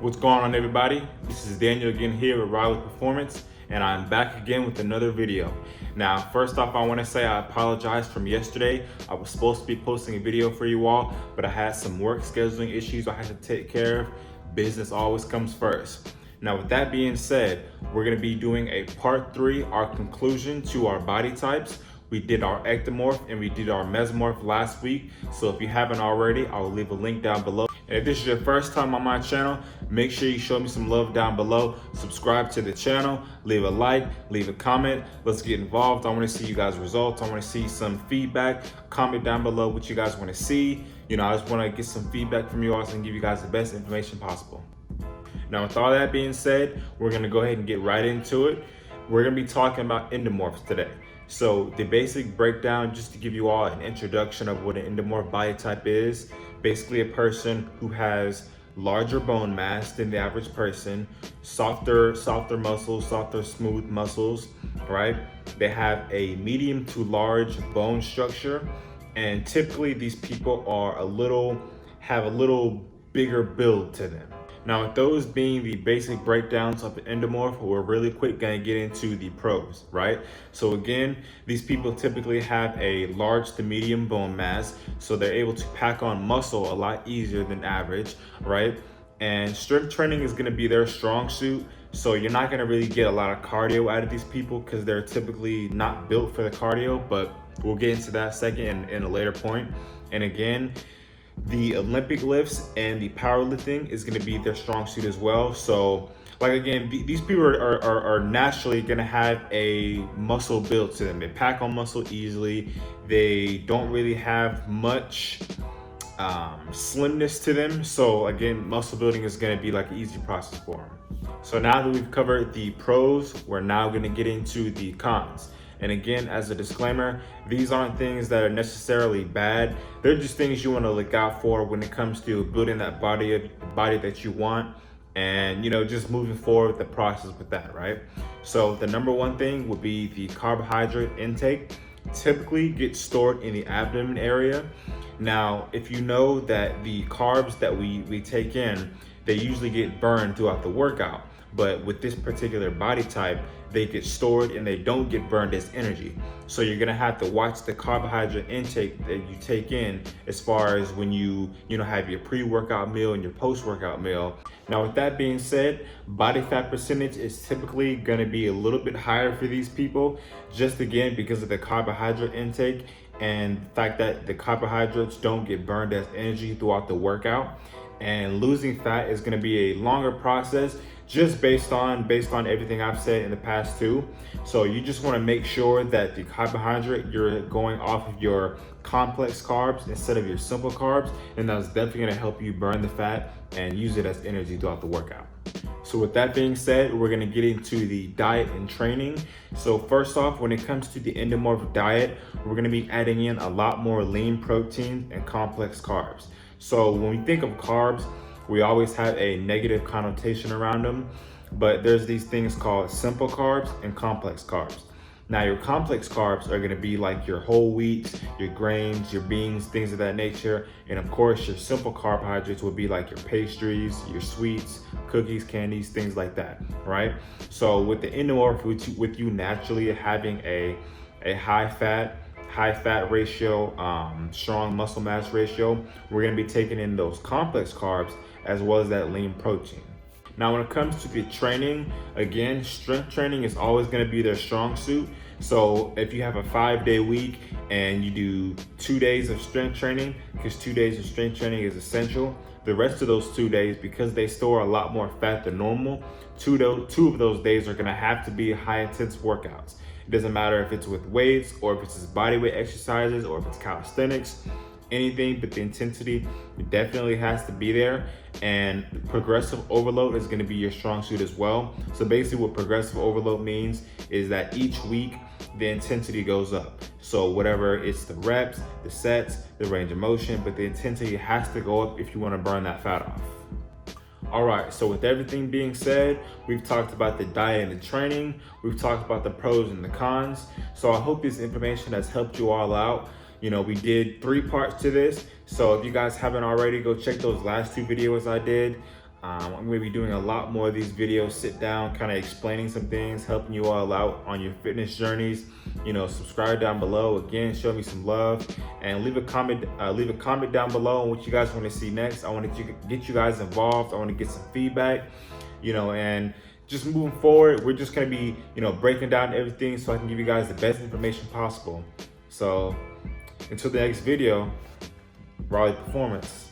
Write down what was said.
What's going on, everybody? This is Daniel again here with Riley Performance, and I'm back again with another video. Now, first off, I want to say I apologize from yesterday. I was supposed to be posting a video for you all, but I had some work scheduling issues I had to take care of. Business always comes first. Now, with that being said, we're going to be doing a part 3, our conclusion to our body types. We did our ectomorph and we did our mesomorph last week. So if you haven't already, I will leave a link down below. And if this is your first time on my channel, make sure you show me some love down below. Subscribe to the channel, leave a like, leave a comment. Let's get involved. I want to see you guys' results. I want to see some feedback. Comment down below what you guys want to see. I just want to get some feedback from you all so I can give you guys the best information possible. Now, with all that being said, we're going to go ahead and get right into it. We're going to be talking about endomorphs today. So the basic breakdown, just to give you all an introduction of what an endomorph body type is, basically a person who has larger bone mass than the average person, softer muscles, softer smooth muscles, right? They have a medium to large bone structure, and typically these people are have a little bigger build to them. Now, with those being the basic breakdowns of the endomorph, we're really quick gonna get into the pros, right? So again, these people typically have a large to medium bone mass, so they're able to pack on muscle a lot easier than average, right? And strength training is gonna be their strong suit, so you're not gonna really get a lot of cardio out of these people because they're typically not built for the cardio, but we'll get into that second in a later point. And again, the Olympic lifts and the powerlifting is going to be their strong suit as well. So like again, these people are naturally going to have a muscle build to them. They pack on muscle easily. They don't really have much slimness to them. So again, muscle building is going to be like an easy process for them. So now that we've covered the pros, we're now going to get into the cons. And again, as a disclaimer, these aren't things that are necessarily bad. They're just things you want to look out for when it comes to building that body that you want, and just moving forward with the process with that, right? So the number one thing would be the carbohydrate intake. Typically gets stored in the abdomen area. Now, if you know that the carbs that we take in, they usually get burned throughout the workout. But with this particular body type, they get stored and they don't get burned as energy. So you're gonna have to watch the carbohydrate intake that you take in as far as when you have your pre-workout meal and your post-workout meal. Now, with that being said, body fat percentage is typically gonna be a little bit higher for these people, just again because of the carbohydrate intake and the fact that the carbohydrates don't get burned as energy throughout the workout. And losing fat is gonna be a longer process, just based on everything I've said in the past too. So you just want to make sure that the carbohydrate, you're going off of your complex carbs instead of your simple carbs, and that's definitely going to help you burn the fat and use it as energy throughout the workout. So with that being said, we're going to get into the diet and training. So first off, when it comes to the endomorph diet, we're going to be adding in a lot more lean protein and complex carbs. So when we think of carbs, we always have a negative connotation around them, but there's these things called simple carbs and complex carbs. Now, your complex carbs are gonna be like your whole wheats, your grains, your beans, things of that nature. And of course, your simple carbohydrates would be like your pastries, your sweets, cookies, candies, things like that, right? So with the endomorph, with you naturally having a high fat ratio, strong muscle mass ratio, we're gonna be taking in those complex carbs as well as that lean protein. Now, when it comes to the training, again, strength training is always gonna be their strong suit. So if you have a 5-day week and you do 2 days of strength training, because 2 days of strength training is essential, the rest of those 2 days, because they store a lot more fat than normal, two of those days are gonna have to be high intense workouts. It doesn't matter if it's with weights or if it's just body weight exercises or if it's calisthenics, anything, but the intensity definitely has to be there. And progressive overload is going to be your strong suit as well. So basically what progressive overload means is that each week the intensity goes up. So whatever it's the reps, the sets, the range of motion, but the intensity has to go up if you want to burn that fat off. All right, so with everything being said, we've talked about the diet and the training. We've talked about the pros and the cons. So I hope this information has helped you all out. We did 3 parts to this. So if you guys haven't already, go check those last 2 videos I did. I'm going to be doing a lot more of these videos, sit down, kind of explaining some things, helping you all out on your fitness journeys. Subscribe down below. Again, show me some love and leave a comment down below on what you guys want to see next. I want to get you guys involved. I want to get some feedback, and just moving forward, we're just going to be, breaking down everything so I can give you guys the best information possible. So until the next video, Raleigh Performance.